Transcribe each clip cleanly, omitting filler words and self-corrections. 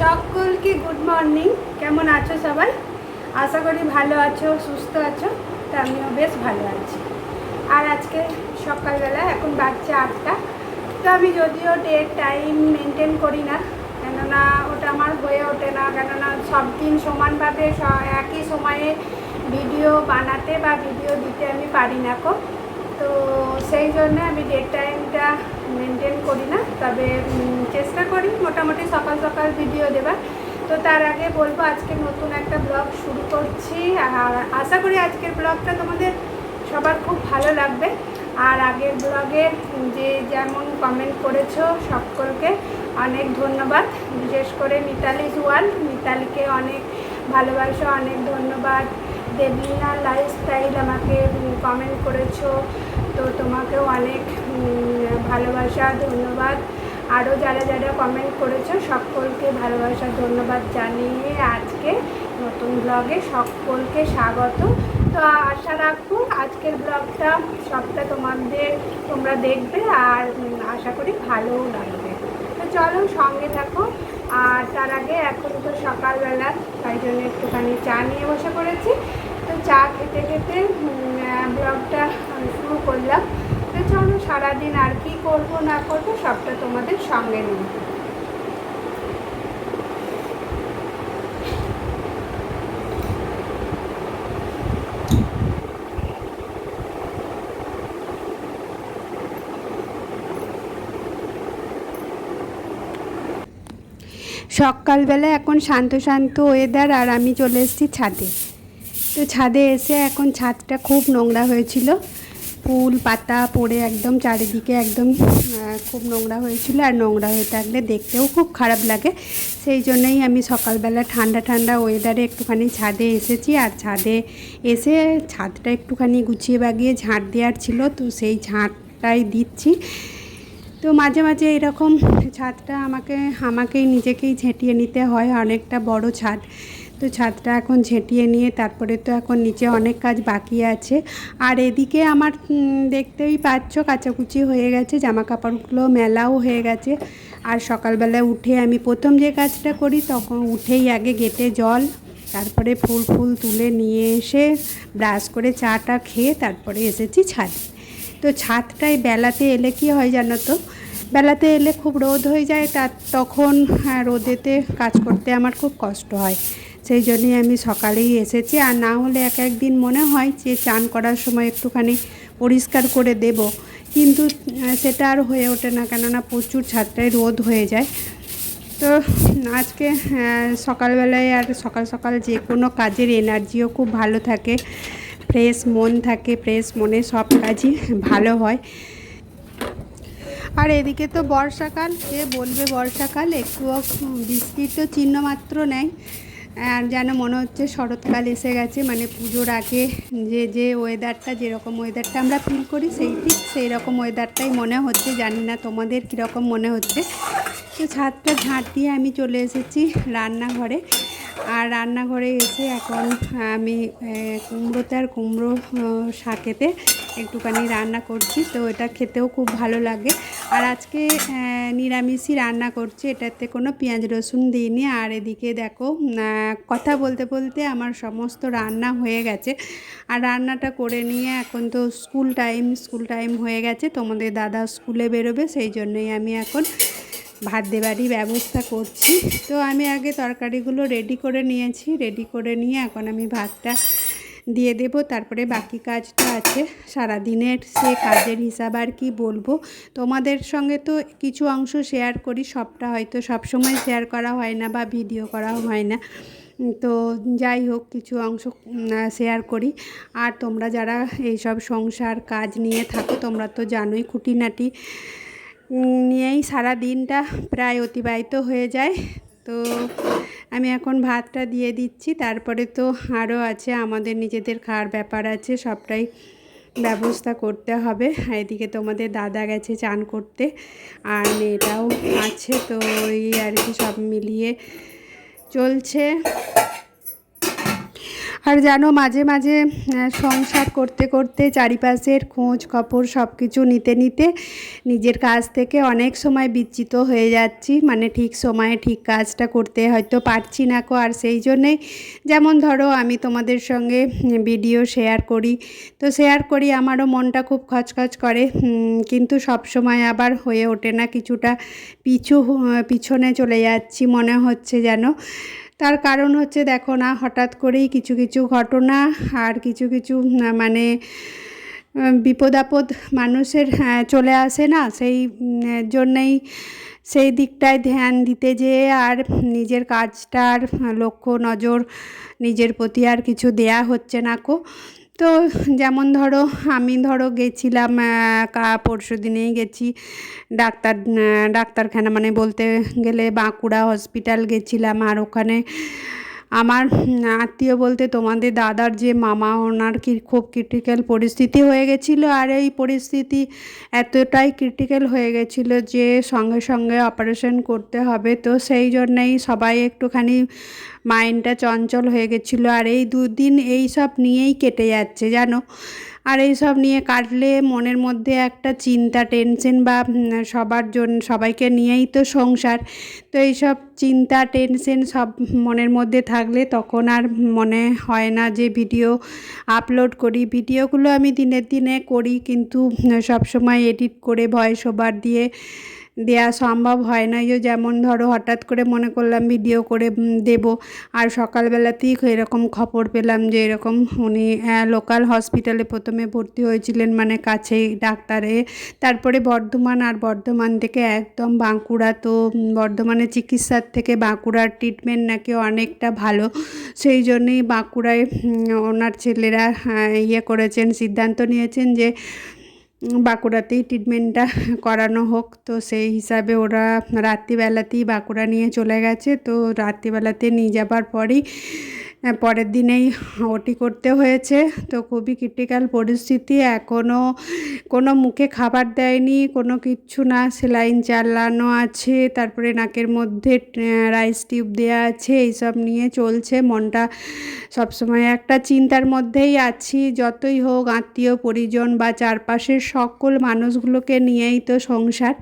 সকলকে good morning. কেমন আছো সবাই? আশা করি ভালো আছো, সুস্থ আছো। তো আমিও বেশ ভালো আছি। আর আজকে সকালবেলা এখন বাজছে 8টা। তো আমি যদিও ডেট টাইম মেনটেন করি না, কেননা ওটা আমার হয়ে ওঠে না, কেননা সব দিন সমানভাবে একই সময়ে ভিডিও বানাতে বা ভিডিও দিতে আমি পারি না। তো সেই জন্য আমি ডেট টাইমটা মেনটেন করি না, তবে চেষ্টা করি মোটামুটি সকাল সকাল ভিডিও দেবার। তো তার আগে বলবো আজকে নতুন একটা ব্লগ শুরু করছি, আর আশা করি আজকের ব্লগটা তোমাদের সবার খুব ভালো লাগবে। আর আগের ব্লগে যে যেমন কমেন্ট করেছো সকলকে অনেক ধন্যবাদ, বিশেষ করে মিতালি জুয়াল, মিতালিকে অনেক ভালোবাসা, অনেক ধন্যবাদ। দেবলিনা লাইফস্টাইল আমাকে কমেন্ট করেছো, তো তোমাকেও অনেক ভালোবাসা, ধন্যবাদ। আরও যারা যারা কমেন্ট করেছো সকলকে ভালোবাসা, ধন্যবাদ জানিয়ে আজকে নতুন ব্লগে সকলকে স্বাগত। তো আশা রাখবো আজকের ব্লগটা সবটা তোমরা দেখবে, আর আশা করি ভালোও লাগবে। তো চলো সঙ্গে থাকো। আর তার আগে এখন তো সকালবেলা, তাই জন্য একটুখানি চা নিয়ে বসে পড়েছি। তো চা খেতে খেতে ব্লগটা শুরু করলাম। তো চলো সারাদিন আর কি করব না করব সবটা তোমাদের সঙ্গে নিয়ে। সকালবেলা এখন শান্ত শান্ত ওয়েদার, আর আমি চলে এসেছি ছাদে। তো ছাদে এসে এখন ছাদটা খুব নোংরা হয়েছিল, ফুল পাতা পড়ে একদম চারিদিকে একদম খুব নোংরা হয়েছিল। আর নোংরা হয়ে থাকলে দেখতেও খুব খারাপ লাগে, সেই জন্যই আমি সকালবেলা ঠান্ডা ঠান্ডা ওয়েদারে একটুখানি ছাদে এসেছি। আর ছাদে এসে ছাদটা একটুখানি গুছিয়ে বাগিয়ে ঝাঁট দেওয়ার ছিল, তো সেই ঝাঁটটাই দিচ্ছি। তো মাঝে মাঝে এরকম ছাদটা আমাকেই নিজেকেই ঝেঁটিয়ে নিতে হয়, অনেকটা বড় ছাদ। তো ছাদটা এখন ঝেঁটিয়ে নিয়ে তারপরে তো এখন নিচে অনেক কাজ বাকি আছে। আর এদিকে আমার দেখতেই পাচ্ছ কাচাকুচি হয়ে গেছে, জামা কাপড়গুলো মেলাও হয়ে গেছে। আর সকালবেলা উঠে আমি প্রথম যে কাজটা করি, তখন উঠেই আগে গেটে জল, তারপরে ফুল তুলে নিয়ে এসে ব্রাশ করে চাটা খেয়ে তারপরে এসেছি ছাদে। তো ছাদটায় বেলাতে এলে কি হয় জানো তো, বেলাতে এলে খুব রোদ হয়ে যায়, তখন রোদেতে কাজ করতে আমার খুব কষ্ট হয়। সেই জন্যই আমি সকালেই এসেছি। আর না হলে এক একদিন মনে হয় যে চান করার সময় একটুখানি পরিষ্কার করে দেব, কিন্তু সেটা আর হয়ে ওঠে না, কেননা প্রচুর ছাদটায় রোদ হয়ে যায়। তো আজকে সকালবেলায় আর সকাল সকাল যে কোনো কাজের এনার্জিও খুব ভালো থাকে, ফ্রেশ মন থাকে, ফ্রেশ মনে সব কাজই ভালো হয়। আর এদিকে তো বর্ষাকাল, কে বলবে বর্ষাকাল, একটুও বৃষ্টির তো চিহ্ন মাত্র নেই। আর যেন মনে হচ্ছে শরৎকাল এসে গেছে, মানে পুজোর আগে যে ওয়েদারটা, যেরকম ওয়েদারটা আমরা ফিল করি সেই রকম ওয়েদারটাই মনে হচ্ছে। জানি না তোমাদের কীরকম মনে হচ্ছে। তো ছাদটা ঝাঁট দিয়ে আমি চলে এসেছি রান্নাঘরে। আর রান্নাঘরে এসে এখন আমি কুমড়ো শাকেতে একটুখানি রান্না করছি, তো এটা খেতেও খুব ভালো লাগে। আর আজকে নিরামিষই রান্না করছি, এটাতে কোনো পেঁয়াজ রসুন দিইনি। আর এদিকে দেখো কথা বলতে বলতে আমার সমস্ত রান্না হয়ে গেছে। আর রান্নাটা করে নিয়ে এখন তো স্কুল টাইম হয়ে গেছে, তোমাদের দাদা স্কুলে বেরোবে, সেই জন্যই আমি এখন ভাত দেবারই ব্যবস্থা করছি। তো আমি আগে তরকারিগুলো রেডি করে নিয়েছি, রেডি করে নিয়ে এখন আমি ভাতটা দিয়ে দেব, তারপরে বাকি কাজটা আছে সারাদিনের, সে কাজের হিসাব আর কি বলবো। তোমাদের সঙ্গে তো কিছু অংশ শেয়ার করি, সবটা হয়তো সবসময় শেয়ার করা হয় না বা ভিডিও করা হয় না, তো যাই হোক কিছু অংশ শেয়ার করি। আর তোমরা যারা এইসব সংসার কাজ নিয়ে থাকো, তোমরা তো জানোই খুঁটিনাটি নিয়েই সারা দিনটা প্রায় অতিবাহিত হয়ে যায়। তো আমি এখন ভাতটা দিয়ে দিচ্ছি, তারপরে তো আরও আছে আমাদের নিজেদের খাওয়ার ব্যাপার আছে, সবটাই ব্যবস্থা করতে হবে। এদিকে তোমাদের দাদা গেছে চান করতে, আর মেয়েটাও আছে, তো এই আর কি সব মিলিয়ে চলছে। আর জানো মাঝে মাঝে সংসার করতে করতে চারিপাশের খোঁজ খবর সব কিছু নিতে নিতে নিজের কাজ থেকে অনেক সময় বিচ্যুত হয়ে যাচ্ছি, মানে ঠিক সময়ে ঠিক কাজটা করতে হয়তো পারছি না কো। আর সেই জন্যেই যেমন ধরো আমি তোমাদের সঙ্গে ভিডিও শেয়ার করি, তো শেয়ার করি আমারও মনটা খুব খচখচ করে, কিন্তু সব সময় আবার হয়ে ওঠে না, কিছুটা পিছনে চলে যাচ্ছি মনে হচ্ছে যেন। তার কারণ হচ্ছে দেখো না, হঠাৎ করেই কিছু কিছু ঘটনা আর কিছু কিছু মানে বিপদ আপদ মানুষের চলে আসে না, সেই জন্যেই সেই দিকটায় ধ্যান দিতে যেয়ে আর নিজের কাজটার লক্ষ্য নজর নিজের প্রতি আর কিছু দেয়া হচ্ছে না কো। তো যেমন আমি গেছিলাম পরশু দিনেই গেছি ডাক্তারখানা, মানে বলতে গেলে বাঁকুড়া হসপিটাল গেছিলাম। আর ওখানে আমার আত্মীয় বলতে তোমাদের দাদার যে মামা, ওনার কি খুব ক্রিটিক্যাল পরিস্থিতি হয়ে গেছিলো। আর এই পরিস্থিতি এতটাই ক্রিটিক্যাল হয়ে গেছিলো যে সঙ্গে সঙ্গে অপারেশন করতে হবে। তো সেই জন্যেই সবাই একটুখানি মাইন্ডটা চঞ্চল হয়ে গেছিলো। আর এই দুদিন এই সব নিয়েই কেটে যাচ্ছে জানো। আর এই সব নিয়ে কাটলে মনের মধ্যে একটা চিন্তা টেনশন, বা সবাইকে নিয়েই তো সংসার, তো এইসব চিন্তা টেনশন সব মনের মধ্যে থাকলে তখন আর মনে হয় না যে ভিডিও আপলোড করি। ভিডিওগুলো আমি দিনের দিনে করি, কিন্তু সব সময় এডিট করে ভয়েস ওভার দিয়ে দেয়া সম্ভব হয় না। যেমন হঠাৎ করে মনে করলাম ভিডিও করে দেব, আর সকালবেলাতেই এরকম খবর পেলাম যে এরকম উনি লোকাল হসপিটালে প্রথমে ভর্তি হয়েছিলেন, মানে কাছেই ডাক্তারে, তারপরে বর্ধমান, আর বর্ধমান থেকে একদম বাঁকুড়া। তো বর্ধমানের চিকিৎসার থেকে বাঁকুড়ার ট্রিটমেন্ট নাকি অনেকটা ভালো, সেই জন্যেই বাঁকুড়ায় ওনার ছেলেরা করেছেন, সিদ্ধান্ত নিয়েছেন যে বাঁকুড়াতেই ট্রিটমেন্টটা করানো হোক। তো সেই হিসাবে ওরা রাত্রিবেলাতেই বাঁকুড়া নিয়ে চলে গেছে। তো রাত্রিবেলাতে নিয়ে যাবার পরেই পরের দিনেই ওটি করতে হয়েছে। তো খুবই ক্রিটিক্যাল পরিস্থিতি, এখনও কোনো মুখে খাবার দেয়নি, কোনো কিচ্ছু না, সেলাইন চালানো আছে, তারপরে নাকের মধ্যে রাইস টিউব দেওয়া আছে, এইসব নিয়ে চলছে। মনটা সবসময় একটা চিন্তার মধ্যেই আছি, যতই হোক আত্মীয় পরিজন বা চারপাশের সকল মানুষগুলোকে নিয়েই তো সংসার,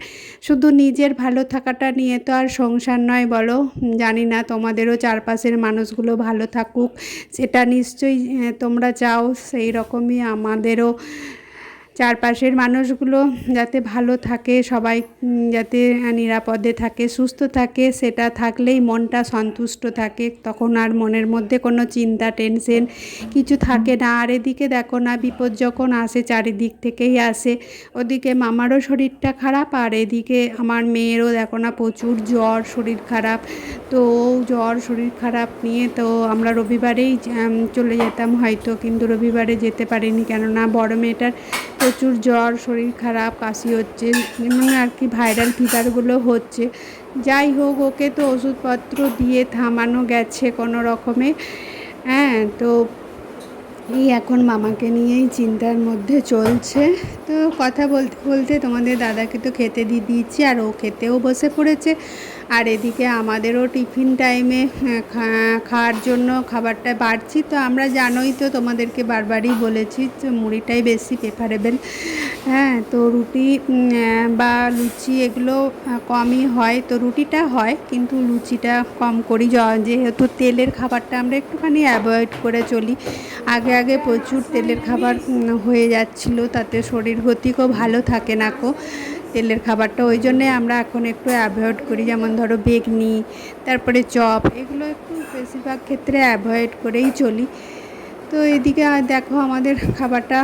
শুধু নিজের ভালো থাকাটা নিয়ে তো আর সংসার নয় বলো। জানি না তোমাদেরও চারপাশের মানুষগুলো ভালো থাকুক, সেটা নিশ্চয়ই তোমরা চাও, সেই রকমই আমাদেরও চারপাশের মানুষগুলো যাতে ভালো থাকে, সবাই যাতে নিরাপদে থাকে, সুস্থ থাকে, সেটা থাকলেই মনটা সন্তুষ্ট থাকে, তখন আর মনের মধ্যে কোনো চিন্তা টেনশন কিছু থাকে না। আর এদিকে দেখো না, বিপদ যখন আসে চারিদিক থেকেই আসে, ওদিকে মামারও শরীরটা খারাপ, আর এদিকে আমার মেয়েরও দেখো না প্রচুর জ্বর, শরীর খারাপ। তো জ্বর শরীর খারাপ নিয়ে তো আমরা রবিবারেই চলে যেতাম হয়তো, কিন্তু রবিবারে যেতে পারিনি, কেননা বড় মেয়েটার প্রচুর জ্বর, শরীর খারাপ, কাশি হচ্ছে, মানে আর কি ভাইরাল ফিভারগুলো হচ্ছে। যাই হোক, ওকে তো ওষুধপত্র দিয়ে থামানো গেছে কোনো রকমে। হ্যাঁ, তো এই এখন মামাকে নিয়েই চিন্তার মধ্যে চলছে। তো কথা বলতে বলতে তোমাদের দাদাকে তো খেতে দিয়ে দিয়েছি, আর ও খেতেও বসে পড়েছে। আর এদিকে আমাদেরও টিফিন টাইমে খাওয়ার জন্য খাবারটা বাড়ছি। তো আমরা জানোই তো, তোমাদেরকে বারবারই বলেছি যে মুড়িটাই বেশি প্রেফারেবল। হ্যাঁ, তো রুটি বা লুচি এগুলো কমই হয়, তো রুটিটা হয় কিন্তু লুচিটা কম করি, যেহেতু তেলের খাবারটা আমরা একটুখানি অ্যাভয়েড করে চলি। আগে প্রচুর তেলের খাবার হয়ে যাচ্ছিলো, তাতে শরীর গতিকও ভালো থাকে না কো তেলের খাবারটা, ওই জন্যে আমরা এখন একটু অ্যাভয়েড করি। যেমন বেগনি, তারপরে চপ, এগুলো একটু বেশিরভাগ ক্ষেত্রে অ্যাভয়েড করেই চলি। তো এদিকে দেখো আমাদের খাবারটা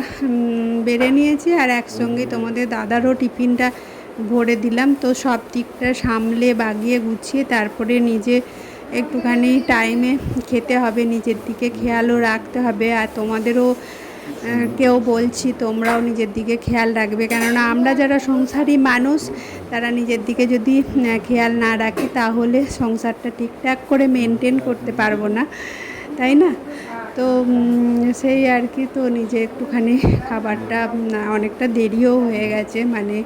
বেড়ে নিয়েছি, আর একসঙ্গে তোমাদের দাদারও টিফিনটা ভরে দিলাম। তো সব দিকটা সামলে বাগিয়ে গুছিয়ে তারপরে নিজে একটুখানি টাইমে খেতে হবে, নিজের দিকে খেয়ালও রাখতে হবে। আর তোমাদেরও কেউ বলছি, তোমরাও নিজের দিকে খেয়াল রাখবে, কেননা আমরা যারা সংসারী মানুষ, তারা নিজের দিকে যদি খেয়াল না রাখি তাহলে সংসারটা ঠিকঠাক করে মেনটেন করতে পারবো না, তাই না? তো সেই আর কি। তো নিজে একটুখানি খাবারটা অনেকটা দেরিও হয়ে গেছে, মানে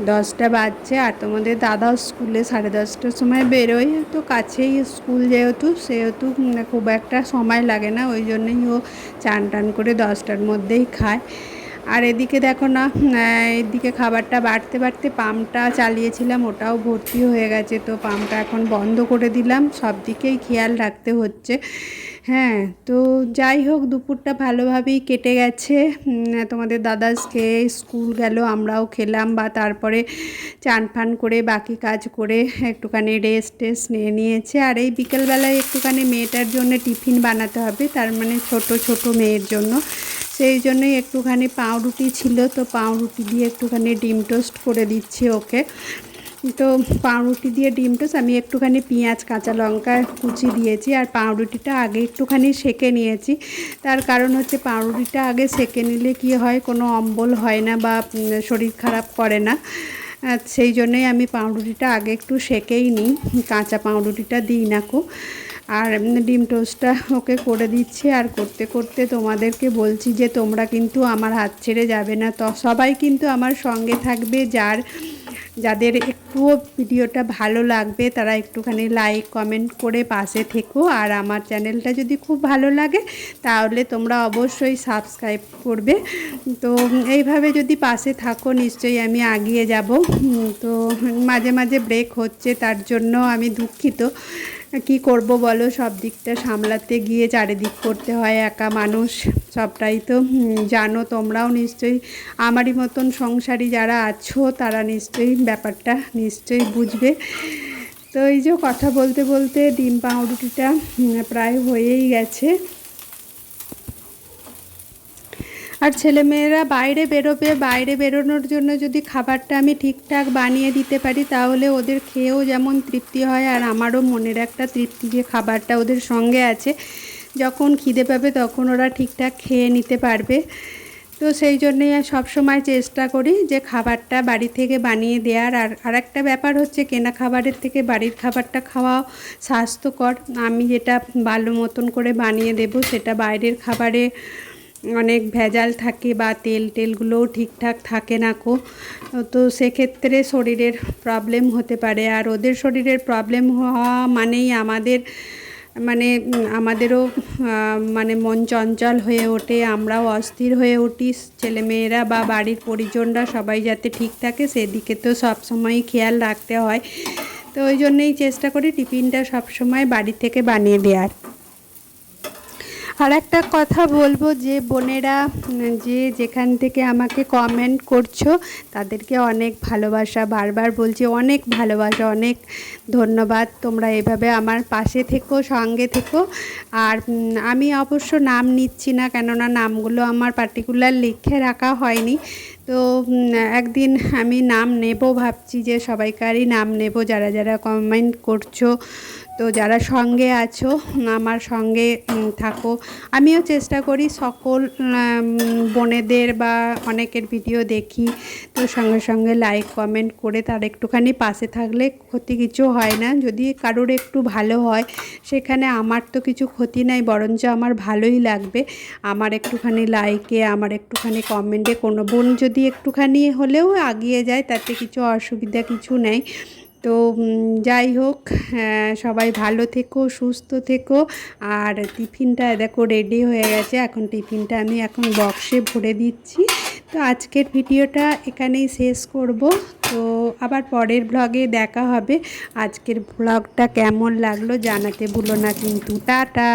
10টা বাজছে। আর তোমাদের দাদাও স্কুলে 10:30টার সময় বেরোয়, তো কাছেই স্কুল যেহেতু সেহেতু খুব একটা সময় লাগে না, ওই জন্যই ও চান টান করে 10টার মধ্যেই খায়। আর এদিকে দেখো না, এদিকে খাবারটা বাড়তে বাড়তে পাম্পটা চালিয়েছিলাম, ওটাও ভর্তি হয়ে গেছে। তো পাম্পটা এখন বন্ধ করে দিলাম, সব দিকেই খেয়াল রাখতে হচ্ছে। হ্যাঁ, তো যাই হোক, দুপুরটা ভালোভাবেই কেটে গেছে। তোমাদের দাদা স্কুল গেল, আমরাও খেলাম, বা তারপরে চান ফান করে বাকি কাজ করে একটুখানি রেস্ট টেস্ট নিয়ে নিয়েছে। আর এই বিকেলবেলায় একটুখানি মেয়েটার জন্য টিফিন বানাতে হবে, তার মানে ছোট মেয়ের জন্য। সেই জন্যই একটুখানি পাউরুটি ছিল, তো পাউরুটি দিয়ে একটুখানি ডিম টোস্ট করে দিচ্ছি ওকে। তো পাউরুটি দিয়ে ডিম টোস্ট আমি একটুখানি পেঁয়াজ কাঁচা লঙ্কা কুচি দিয়েছি, আর পাউরুটিটা আগে একটুখানি সেঁকে নিয়েছি। তার কারণ হচ্ছে পাউরুটিটা আগে সেঁকে নিলে কি হয়, কোনো অম্বল হয় না বা শরীর খারাপ করে না। সেই জন্যই আমি পাউরুটিটা আগে একটু সেঁকেই নিই, কাঁচা পাউরুটিটা দিই না কো। আর ডিম টোস্টটা ওকে করে দিচ্ছি। আর করতে করতে তোমাদেরকে বলছি যে তোমরা কিন্তু আমার হাত ছেড়ে যাবে না, তো সবাই কিন্তু আমার সঙ্গে থাকবে। যাদের একটুও ভিডিওটা ভালো লাগবে তারা একটুখানি লাইক কমেন্ট করে পাশে থেকো। আর আমার চ্যানেলটা যদি খুব ভালো লাগে তাহলে তোমরা অবশ্যই সাবস্ক্রাইব করবে। তো এইভাবে যদি পাশে থাকো নিশ্চয়ই আমি এগিয়ে যাব। তো মাঝে মাঝে ব্রেক হচ্ছে, তার জন্য আমি দুঃখিত। কি করব বলো, সব দিকটা সামলাতে গিয়ে চারিদিক করতে হয়, একা মানুষ, সবটাই তো জানো। তোমরাও নিশ্চয়ই আমারই মতন সংসারী যারা আছো তারা নিশ্চয়ই ব্যাপারটা নিশ্চয়ই বুঝবে। তো এই যে কথা বলতে বলতে ডিম পাউরুটিটা প্রায় হয়েই গেছে। আর ছেলেমেয়েরা বাইরে বেরোবে, বাইরে বেরোনোর জন্য যদি খাবারটা আমি ঠিকঠাক বানিয়ে দিতে পারি তাহলে ওদের খেয়েও যেমন তৃপ্তি হয়, আর আমারও মনের একটা তৃপ্তি যে খাবারটা ওদের সঙ্গে আছে, যখন খিদে পাবে তখন ওরা ঠিকঠাক খেয়ে নিতে পারবে। তো সেই জন্যই সবসময় চেষ্টা করি যে খাবারটা বাড়ি থেকে বানিয়ে দেওয়ার। আর আরেকটা ব্যাপার হচ্ছে, কেনা খাবারের থেকে বাড়ির খাবারটা খাওয়া স্বাস্থ্যকর। আমি যেটা ভালো মতন করে বানিয়ে দেব, সেটা বাইরের খাবারে অনেক ভেজাল থাকে বা তেলগুলোও ঠিকঠাক থাকে না কো। তো সেক্ষেত্রে শরীরের প্রবলেম হতে পারে, আর ওদের শরীরের প্রবলেম হওয়া মানেই আমাদেরও মানে মন চঞ্চল হয়ে ওঠে, আমরাও অস্থির হয়ে উঠি। ছেলেমেয়েরা বা বাড়ির পরিজনরা সবাই যাতে ঠিক থাকে সেদিকে তো সবসময়ই খেয়াল রাখতে হয়। তো ওই জন্যই চেষ্টা করি টিফিনটা সবসময় বাড়ি থেকে বানিয়ে দেওয়ার। আর একটা কথা বলবো, যে বোনেরা যে যেখান থেকে আমাকে কমেন্ট করছো তাদেরকে অনেক ভালোবাসা, বারবার বলছি অনেক ভালোবাসা, অনেক ধন্যবাদ। তোমরা এভাবে আমার পাশে থেকো, সঙ্গে থেকো। আর আমি অবশ্য নাম নিচ্ছি না, কেননা নামগুলো আমার পার্টিকুলার লিখে রাখা হয়নি। তো একদিন আমি নাম নেব ভাবছি, যে সবাইকারই নাম নেব যারা যারা কমেন্ট করছো। তো যারা সঙ্গে আছো আমার সঙ্গে থাকো। আমিও চেষ্টা করি সকল বোনেদের বা অনেকের ভিডিও দেখি, তো সঙ্গে সঙ্গে লাইক কমেন্ট করে তার একটুখানি পাশে থাকলে ক্ষতি কিছু হয় না। যদি কারোর একটু ভালো হয় সেখানে আমার তো কিছু ক্ষতি নাই, বরঞ্চ আমার ভালোই লাগবে। আমার একটুখানি লাইকে, আমার একটুখানি কমেন্টে কোনো বোন যদি একটুখানি হলেও এগিয়ে যায় তাতে কিছু অসুবিধা কিছু নেই। তো যাই হোক, সবাই ভালো থেকো, সুস্থ থেকো। আর টিফিনটা দেখো রেডি হয়ে গেছে, এখন টিফিনটা আমি এখন বক্সে ভরে দিচ্ছি। তো আজকের ভিডিওটা এখানেই শেষ করব। তো আবার পরের ব্লগে দেখা হবে। আজকের ব্লগটা কেমন লাগলো জানাতে ভুলো না কিন্তু। টাটা।